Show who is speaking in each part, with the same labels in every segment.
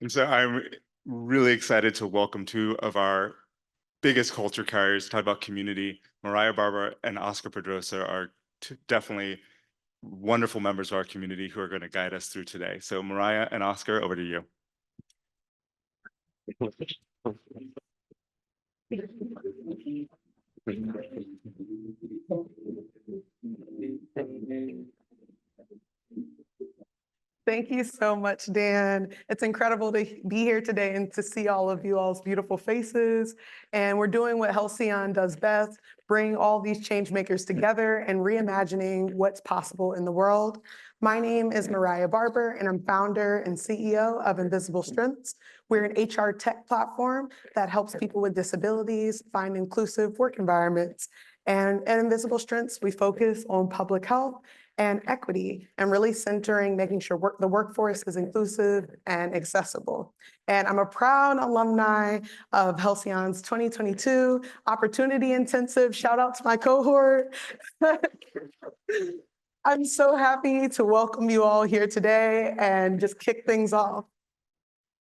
Speaker 1: And so I'm really excited to welcome two of our biggest culture carriers to talk about community. Mariah Barber and Oscar Pedrosa are definitely wonderful members of our community who are going to guide us through today. So Mariah and Oscar, over to you.
Speaker 2: Thank you so much, Dan. It's incredible to be here today and to see all of you all's beautiful faces. And we're doing what Halcyon does best, bring all these change makers together and reimagining what's possible in the world. My name is Mariah Barber, and I'm founder and CEO of Invisible Strengths. We're an HR tech platform that helps people with disabilities find inclusive work environments. And at Invisible Strengths, we focus on public health and equity, and really centering, making sure the workforce is inclusive and accessible. And I'm a proud alumni of Halcyon's 2022 Opportunity Intensive. Shout out to my cohort. I'm so happy to welcome you all here today and just kick things off.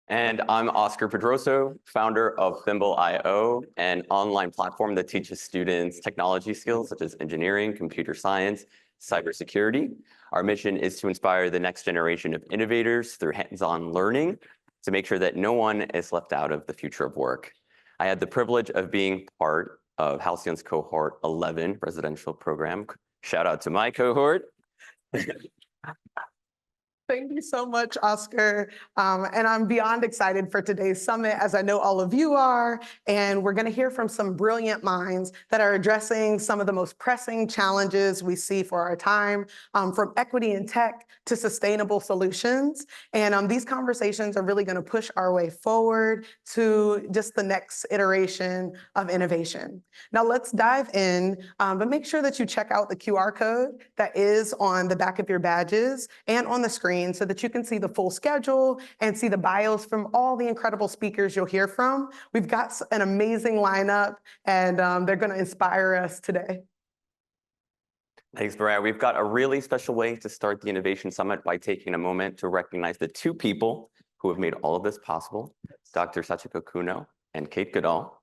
Speaker 3: And I'm Oscar Pedrosa, founder of Thimble.io, an online platform that teaches students technology skills such as engineering, computer science, cybersecurity. Our mission is to inspire the next generation of innovators through hands-on learning to make sure that no one is left out of the future of work. I had the privilege of being part of Halcyon's cohort 11 residential program. Shout out to my cohort.
Speaker 2: Thank you so much, Oscar. And I'm beyond excited for today's summit, as I know all of you are. And we're going to hear from some brilliant minds that are addressing some of the most pressing challenges we see for our time, from equity in tech to sustainable solutions. And these conversations are really going to push our way forward to just the next iteration of innovation. Now, let's dive in, but make sure that you check out the QR code that is on the back of your badges and on the screen, so that you can see the full schedule and see the bios from all the incredible speakers you'll hear from. We've got an amazing lineup, and they're going to inspire us today.
Speaker 3: Thanks, Mariah. We've got a really special way to start the Innovation Summit by taking a moment to recognize the two people who have made all of this possible, Dr. Sachiko Kuno and Kate Goodall.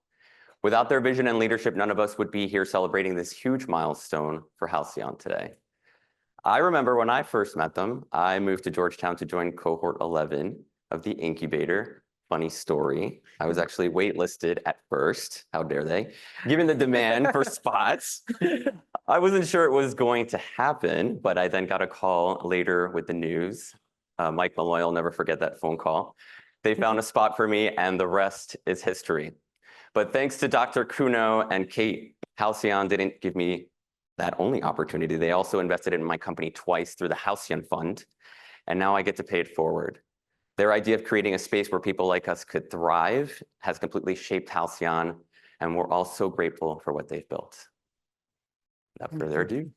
Speaker 3: Without their vision and leadership, none of us would be here celebrating this huge milestone for Halcyon today. I remember when I first met them, I moved to Georgetown to join cohort 11 of the incubator. Funny story. I was actually waitlisted at first. How dare they? Given the demand for spots. I wasn't sure it was going to happen, but I then got a call later with the news. Mike Malloy will never forget that phone call. They found a spot for me, and the rest is history. But thanks to Dr. Kuno and Kate, Halcyon didn't give me that only opportunity. They also invested in my company twice through the Halcyon Fund, and now I get to pay it forward. Their idea of creating a space where people like us could thrive has completely shaped Halcyon, and we're all so grateful for what they've built. Without further ado.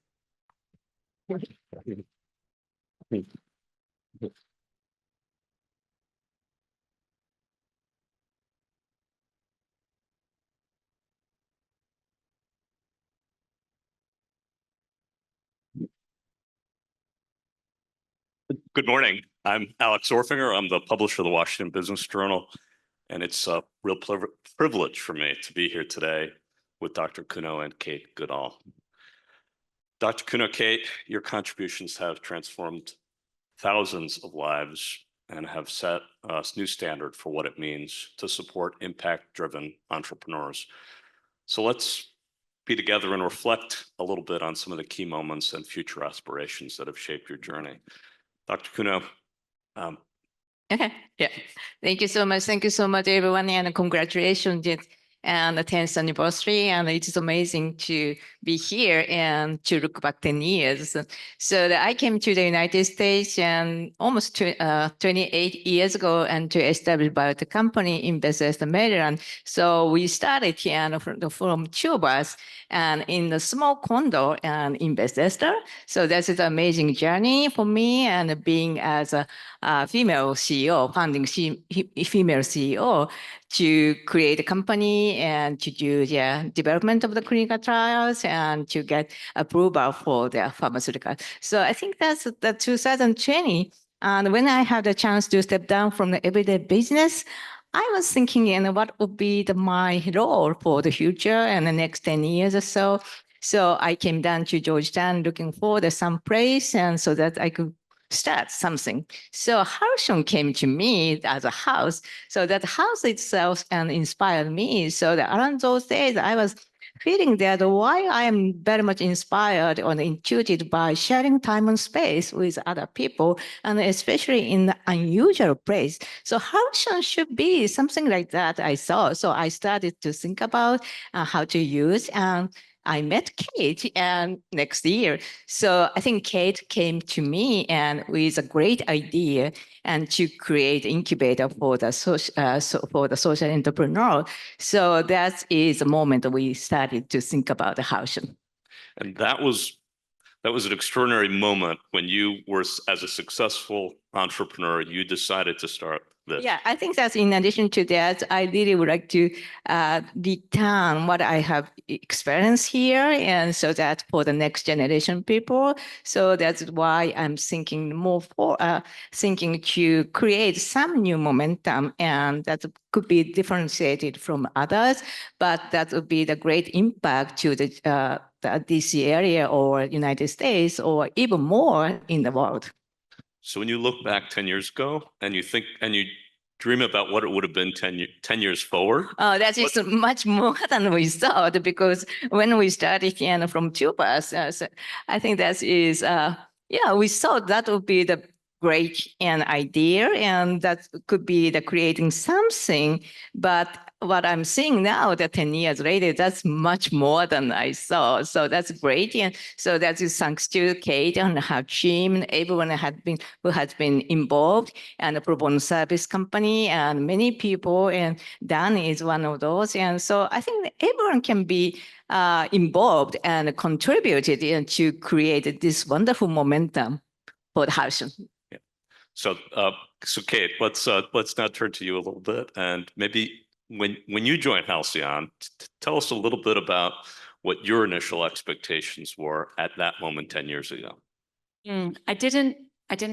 Speaker 4: Good morning. I'm Alex Orfinger. I'm the publisher of the Washington Business Journal, and it's a real privilege for me to be here today with Dr. Kuno and Kate Goodall. Dr. Kuno, Kate, your contributions have transformed thousands of lives and have set a new standard for what it means to support impact-driven entrepreneurs. So let's be together and reflect a little bit on some of the key moments and future aspirations that have shaped your journey. Dr. Kuno.
Speaker 5: Okay, yeah. Thank you so much. Thank you so much, everyone, and congratulations on the 10th anniversary. And it is amazing to be here and to look back 10 years. So I came to the United States and almost 28 years ago and to establish biotech company in Bethesda, Maryland. So we started here from two of us and in the small condo and in Bethesda. So this is an amazing journey for me, and being as a female CEO, founding female CEO, to create a company and to do the development of the clinical trials and to get approval for the pharmaceutical. So I think that's the 2020 And when I had a chance to step down from the everyday business, I was thinking, what would be my role for the future and the next 10 years or so. So I came down to Georgetown looking for some place, and so that I could start something. So Halcyon came to me as a house. So that house itself inspired me. So that around those days, I was feeling that why I am very much inspired or intuited by sharing time and space with other people, and especially in the unusual place. So Halcyon should be something like that, I saw. So I started to think about how to use, and I met Kate next year. So I think Kate came to me and with a great idea and to create incubator for the social entrepreneur. So that is the moment we started to think about the Halcyon.
Speaker 4: And that was an extraordinary moment when you were, as a successful entrepreneur, you decided to start this.
Speaker 5: Yeah, I think that's in addition to that, I really would like to return what I have experienced here, and so that for the next generation people. So that's why I'm thinking more thinking to create some new momentum, and that could be differentiated from others, but that would be the great impact to the DC area or United States or even more in the world.
Speaker 4: So when you look back 10 years ago and you think and you dream about what it would have been 10 years forward?
Speaker 5: Oh, that is much more than we thought, because when we started from two of us, so I think that is, we thought that would be the great idea, and that could be the creating something. But what I'm seeing now, that 10 years later, that's much more than I saw. So that's great. And so that is thanks to Kate and her team and everyone who has been involved, and the pro bono service company and many people. And Dan is one of those. And so I think that everyone can be involved and contributed to create this wonderful momentum for the Halcyon.
Speaker 4: So, Kate, let's now turn to you a little bit, and maybe when you joined Halcyon, tell us a little bit about what your initial expectations were at that moment 10 years ago.
Speaker 6: I didn't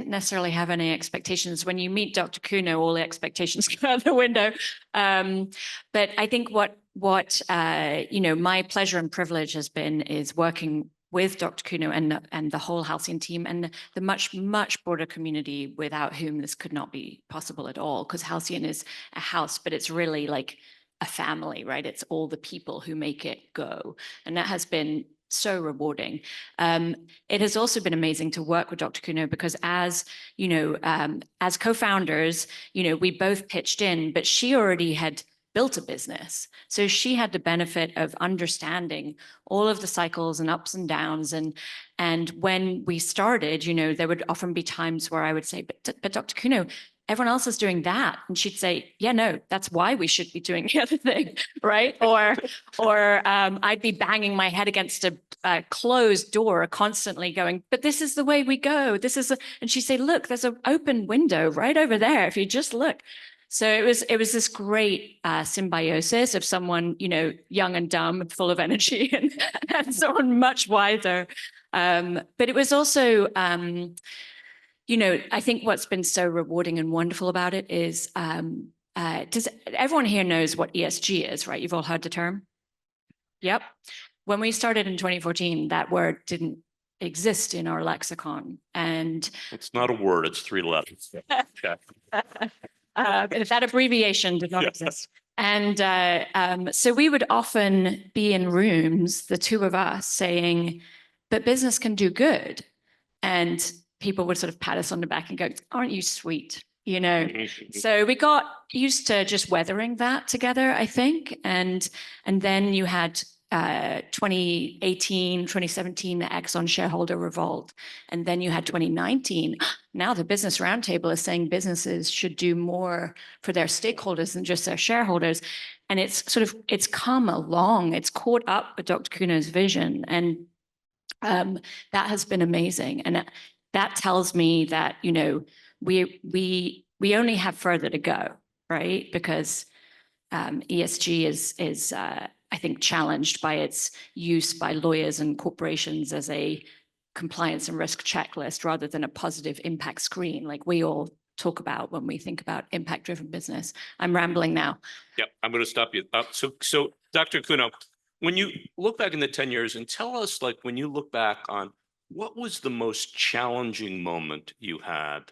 Speaker 6: necessarily have any expectations. When you meet Dr. Kuno, all the expectations go out the window. But I think what my pleasure and privilege has been is working with Dr. Kuno and the whole Halcyon team and the much broader community without whom this could not be possible at all. Because Halcyon is a house, but it's really like a family, right? It's all the people who make it go, and that has been so rewarding. It has also been amazing to work with Dr. Kuno because as co-founders, we both pitched in, but she already had built a business. So she had the benefit of understanding all of the cycles and ups and downs. And when we started, there would often be times where I would say, but Dr. Kuno, everyone else is doing that. And she'd say, yeah, no, that's why we should be doing the other thing, right? Or I'd be banging my head against a closed door constantly going, but this is the way we go. And she'd say, look, there's an open window right over there if you just look. So it was this great symbiosis of someone, young and dumb, full of energy, and someone much wiser. But it was also, I think what's been so rewarding and wonderful about it is, does everyone here knows what ESG is, right? You've all heard the term? Yep. When we started in 2014, that word didn't exist in our lexicon. And
Speaker 4: it's not a word, it's 3 letters. Okay.
Speaker 6: That abbreviation did not exist. And so we would often be in rooms, the two of us, saying, but business can do good. And people would sort of pat us on the back and go, aren't you sweet? So we got used to just weathering that together, I think. And then you had 2018, 2017, the Exxon shareholder revolt. And then you had 2019. Now the Business Roundtable is saying businesses should do more for their stakeholders than just their shareholders. And it's come along. It's caught up with Dr. Kuno's vision. And that has been amazing. And that tells me that, we only have further to go, right? Because ESG is I think, challenged by its use by lawyers and corporations as a compliance and risk checklist rather than a positive impact screen like we all talk about when we think about impact-driven business. I'm rambling now.
Speaker 4: Yep, I'm going to stop you. So Dr. Kuno, when you look back in the 10 years and tell us, like, when you look back on what was the most challenging moment you had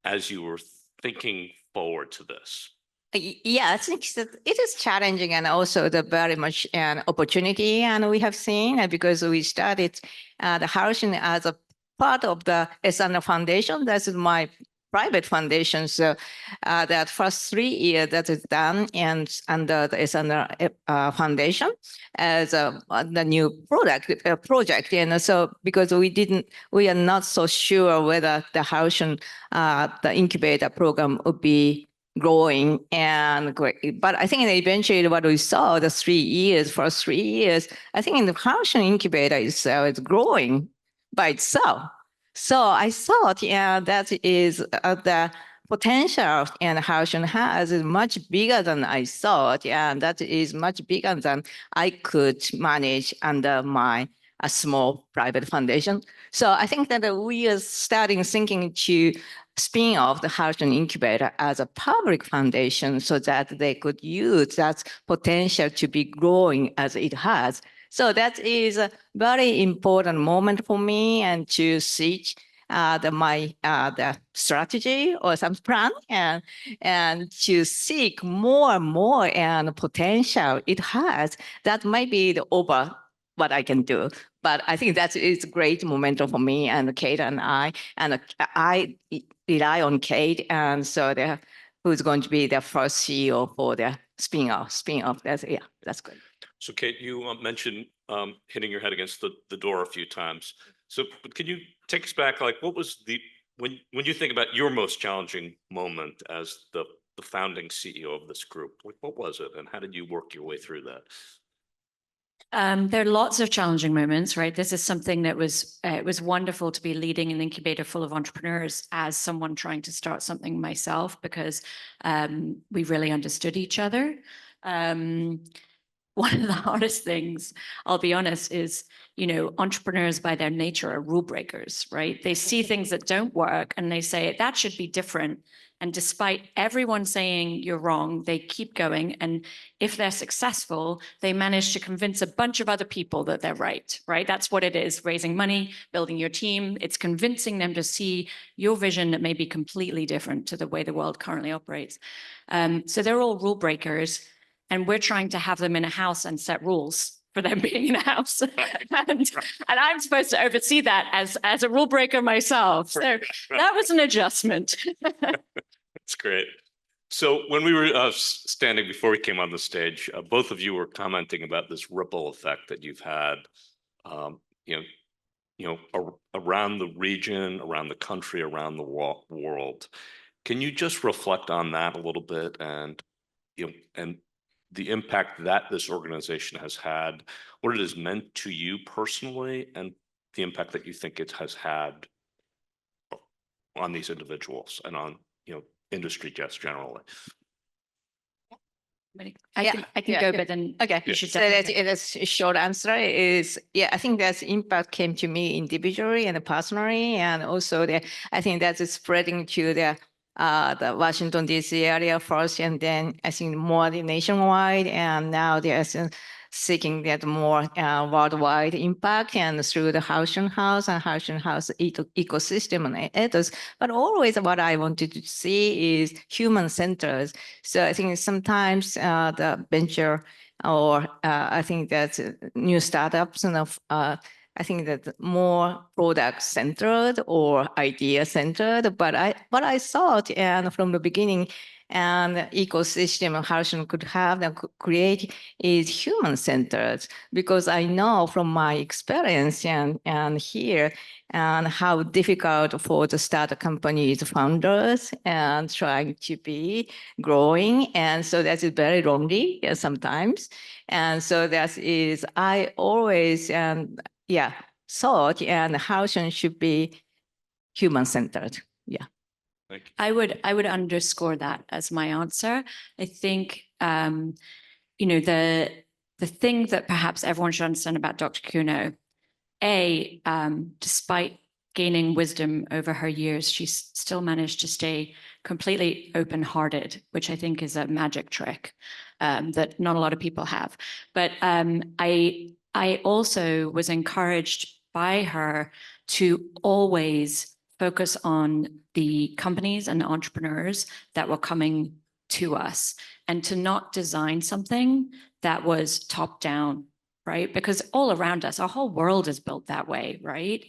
Speaker 4: as you were thinking forward to this?
Speaker 5: Yeah, I think that it is challenging and also the very much an opportunity, and we have seen because we started the Halcyon as a part of the SNR Foundation. That's my private foundation. So that first 3 years that is done and under the SNR Foundation as the new project. And so because we are not so sure whether the Halcyon, the incubator program would be growing and great. But I think eventually what we saw the first 3 years, I think in the Halcyon incubator itself is growing by itself. So I thought, yeah, that is the potential and Halcyon has is much bigger than I thought. Yeah, that is much bigger than I could manage under my a small private foundation. So I think that we are starting thinking to spin off the Halcyon incubator as a public foundation so that they could use that potential to be growing as it has. So that is a very important moment for me and to see the strategy or some plan and to seek more and more and potential it has. That might be the over what I can do. But I think that is a great momentum for me and Kate and I rely on Kate, and so who's going to be the first CEO for the spin-off. That's good.
Speaker 4: So Kate, you mentioned hitting your head against the door a few times. So can you take us back, like what was when you think about your most challenging moment as the founding CEO of this group, like what was it and how did you work your way through that?
Speaker 6: There are lots of challenging moments, right? This is something that it was wonderful to be leading an incubator full of entrepreneurs as someone trying to start something myself because we really understood each other. One of the hardest things, I'll be honest, is, entrepreneurs by their nature are rule breakers, right? They see things that don't work and they say that should be different. And despite everyone saying you're wrong, they keep going. And if they're successful, they manage to convince a bunch of other people that they're right? That's what it is, raising money, building your team. It's convincing them to see your vision that may be completely different to the way the world currently operates. So they're all rule breakers. And we're trying to have them in a house and set rules for them being in a house. and I'm supposed to oversee that as a rule breaker myself. So that was an adjustment.
Speaker 4: That's great. So when we were standing before we came on the stage, both of you were commenting about this ripple effect that you've had, around the region, around the country, around the world. Can you just reflect on that a little bit and the impact that this organization has had, what it has meant to you personally, and the impact that you think it has had on these individuals and on industry just generally?
Speaker 6: I can go, but then
Speaker 5: okay.
Speaker 6: You should
Speaker 5: so that's a short answer is, I think that impact came to me individually and personally, and also I think that is spreading to the Washington, D.C. area first, and then I think more nationwide, and now they're seeking that more worldwide impact and through the Halcyon House and Halcyon House ecosystem and others. But always what I wanted to see is human-centered. So I think sometimes the venture or I think that new startups and I think that more product-centered or idea-centered, but I thought, and from the beginning, and ecosystem Halcyon could have and create is human-centered, because I know from my experience and here and how difficult for the startup companies founders and trying to be growing, and so that is very lonely sometimes, and so that is I always thought and Halcyon should be human-centered. Yeah.
Speaker 4: Thank you.
Speaker 6: I would underscore that as my answer. I think the thing that perhaps everyone should understand about Dr. Kuno despite gaining wisdom over her years, she's still managed to stay completely open-hearted, which I think is a magic trick that not a lot of people have. But I also was encouraged by her to always focus on the companies and the entrepreneurs that were coming to us, and to not design something that was top down, right? Because all around us, our whole world is built that way, right?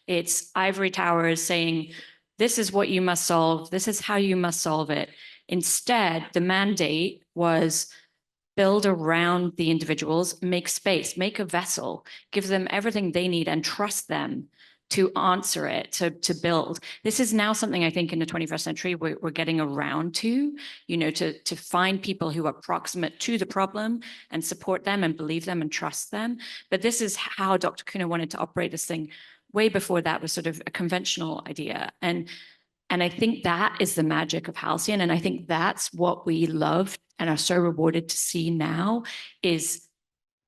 Speaker 6: It's ivory towers saying, this is what you must solve, this is how you must solve it. Instead, the mandate was build around the individuals, make space, make a vessel, give them everything they need and trust them to answer it, to build. This is now something I think in the 21st century we're getting around to, to find people who are proximate to the problem and support them and believe them and trust them. But this is how Dr. Kuno wanted to operate this thing. Way before that was sort of a conventional idea. And I think that is the magic of Halcyon. And I think that's what we love and are so rewarded to see now is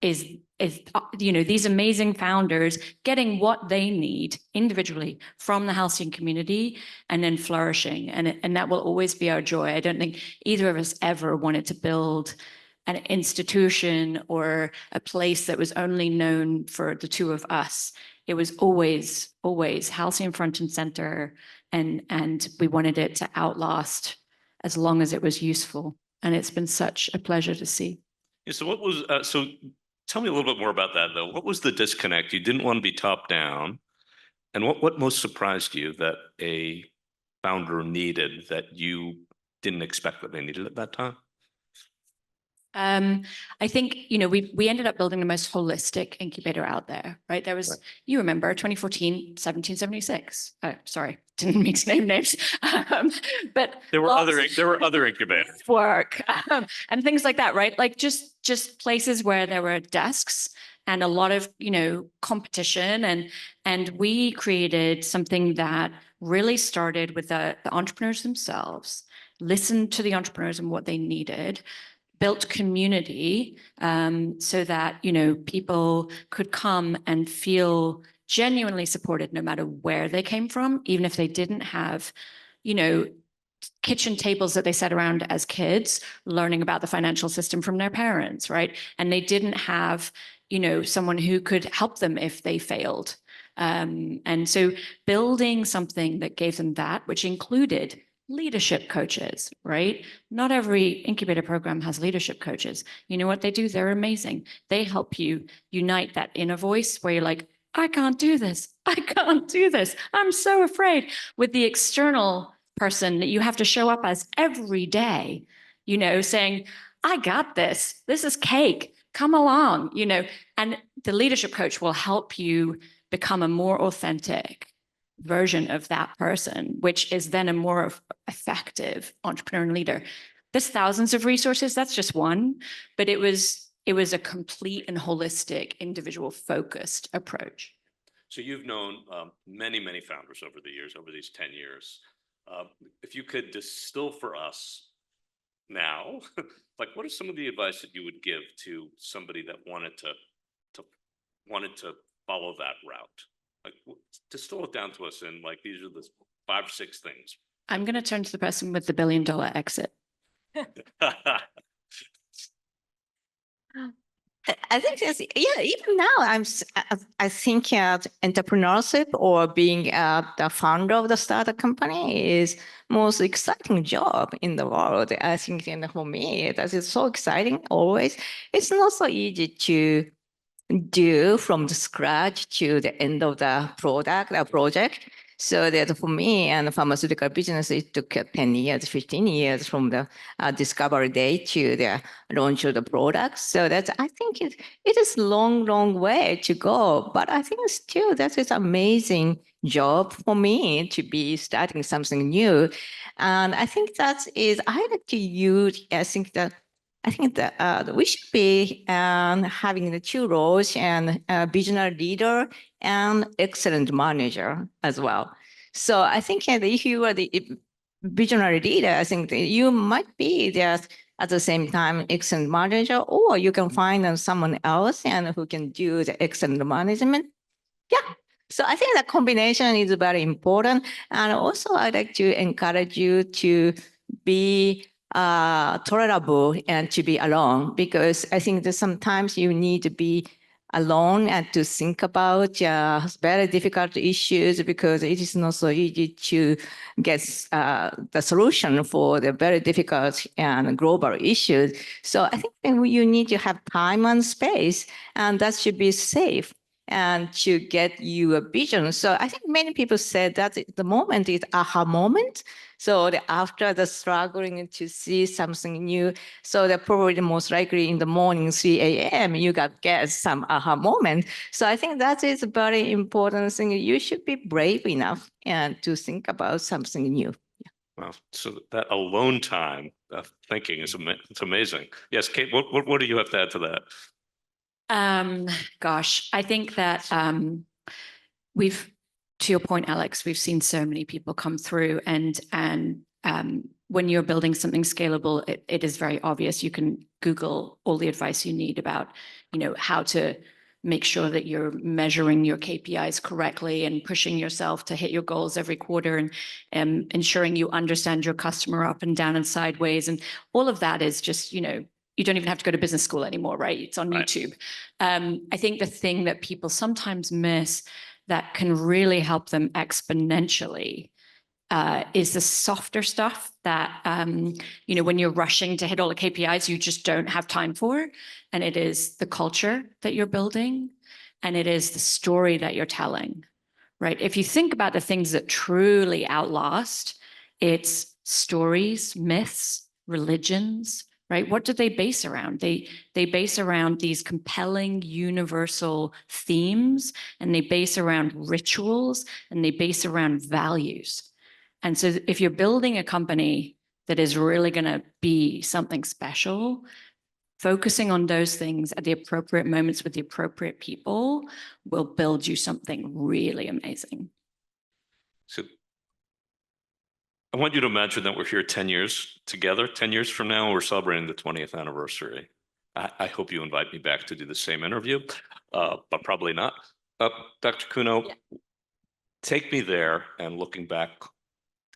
Speaker 6: these amazing founders getting what they need individually from the Halcyon community and then flourishing. And that will always be our joy. I don't think either of us ever wanted to build an institution or a place that was only known for the two of us. It was always Halcyon front and center. And we wanted it to outlast as long as it was useful. And it's been such a pleasure to see.
Speaker 4: Yeah, so what was, so tell me a little bit more about that though. What was the disconnect? You didn't want to be top down. And what most surprised you that a founder needed that you didn't expect that they needed at that time?
Speaker 6: I think, we ended up building the most holistic incubator out there, right? There was, you remember 2014, 1776. Oh, sorry, didn't mean to name names. But
Speaker 4: there were other incubators.
Speaker 6: Work and things like that, right? Like just places where there were desks and a lot of, competition. And we created something that really started with the entrepreneurs themselves, listened to the entrepreneurs and what they needed, built community so that, people could come and feel genuinely supported no matter where they came from, even if they didn't have, kitchen tables that they sat around as kids learning about the financial system from their parents, right? And they didn't have, someone who could help them if they failed. And so building something that gave them that, which included leadership coaches, right? Not every incubator program has leadership coaches. You know what they do? They're amazing. They help you unite that inner voice where you're like, I can't do this. I can't do this. I'm so afraid. With the external person that you have to show up as every day, saying, I got this. This is cake. Come along, and the leadership coach will help you become a more authentic version of that person, which is then a more effective entrepreneur and leader. There's thousands of resources. That's just one, but it was a complete and holistic, individual focused approach.
Speaker 4: So you've known many, many founders over the years, over these 10 years. If you could distill for us now, like what is some of the advice that you would give to somebody that wanted to follow that route? Like distill it down to us in like, these are the 5 or 6 things.
Speaker 6: I'm going to turn to the person with the $1 billion exit.
Speaker 5: I think that's, even now I think entrepreneurship or being the founder of the startup company is most exciting job in the world. I think, and for me, that is so exciting always. It's not so easy to do from the scratch to the end of the project. So that for me and pharmaceutical business, it took 10 years, 15 years from the discovery day to the launch of the product. So that's, I think it is long way to go, but I think still that is amazing job for me to be starting something new. And I think that is, I like to use, I think that we should be having the 2 roles and visionary leader and excellent manager as well. So I think if you are the visionary leader, I think that you might be there at the same time excellent manager, or you can find someone else and who can do the excellent management. Yeah. So I think that combination is very important. And also I'd like to encourage you to be tolerable and to be alone, because I think that sometimes you need to be alone and to think about very difficult issues, because it is not so easy to get the solution for the very difficult and global issues. So I think that you need to have time and space, and that should be safe and to get you a vision. So I think many people said that the moment is aha moment. So after the struggling to see something new, so that probably most likely in the morning, 3 a.m., you get some aha moment. So I think that is a very important thing. You should be brave enough and to think about something new.
Speaker 4: Well, so that alone time thinking is it's amazing. Yes, Kate, what do you have to add to that?
Speaker 6: Gosh, I think that to your point, Alex, we've seen so many people come through, and when you're building something scalable, it is very obvious. You can Google all the advice you need about, how to make sure that you're measuring your KPIs correctly and pushing yourself to hit your goals every quarter, and ensuring you understand your customer up and down and sideways. And all of that is just, you don't even have to go to business school anymore, right? It's on YouTube. I think the thing that people sometimes miss that can really help them exponentially is the softer stuff that, when you're rushing to hit all the KPIs, you just don't have time for. And it is the culture that you're building, and it is the story that you're telling, right? If you think about the things that truly outlast, it's stories, myths, religions, right? What do they base around? They base around these compelling universal themes, and they base around rituals, and they base around values. And so if you're building a company that is really going to be something special, focusing on those things at the appropriate moments with the appropriate people will build you something really amazing.
Speaker 4: So I want you to imagine that we're here 10 years together. 10 years from now, we're celebrating the 20th anniversary. I hope you invite me back to do the same interview, but probably not. Dr. Kuno, take me there, and looking back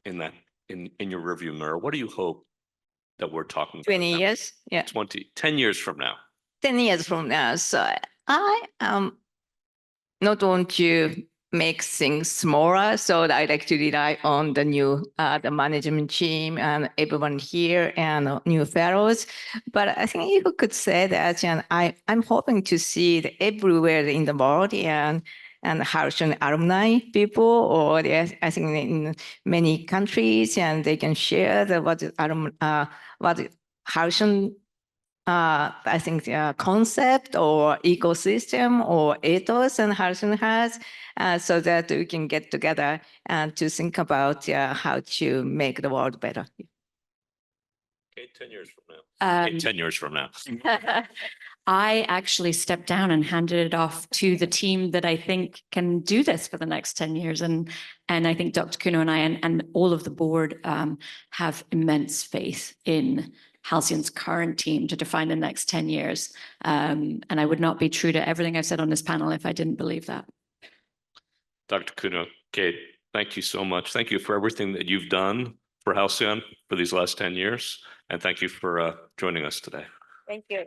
Speaker 4: in your rearview mirror, what do you hope that we're talking about
Speaker 5: 20
Speaker 4: now?
Speaker 5: years, yeah.
Speaker 4: 10 years from now.
Speaker 5: 10 years from now. So I not want to make things smaller. So I like to rely on the new the management team and everyone here and new fellows. But I think you could say that, and I'm hoping to see it everywhere in the world, and Halcyon alumni people, or I think in many countries, and they can share what Halcyon I think concept or ecosystem or ethos and Halcyon has, so that we can get together and to think about how to make the world better.
Speaker 4: Okay, 10 years from now. Okay, 10 years from now.
Speaker 6: I actually stepped down and handed it off to the team that I think can do this for the next 10 years. And I think Dr. Kuno and I and all of the board have immense faith in Halcyon's current team to define the next 10 years. And I would not be true to everything I've said on this panel if I didn't believe that.
Speaker 4: Dr. Kuno, Kate, thank you so much. Thank you for everything that you've done for Halcyon for these last 10 years. And thank you for joining us today.
Speaker 5: Thank you.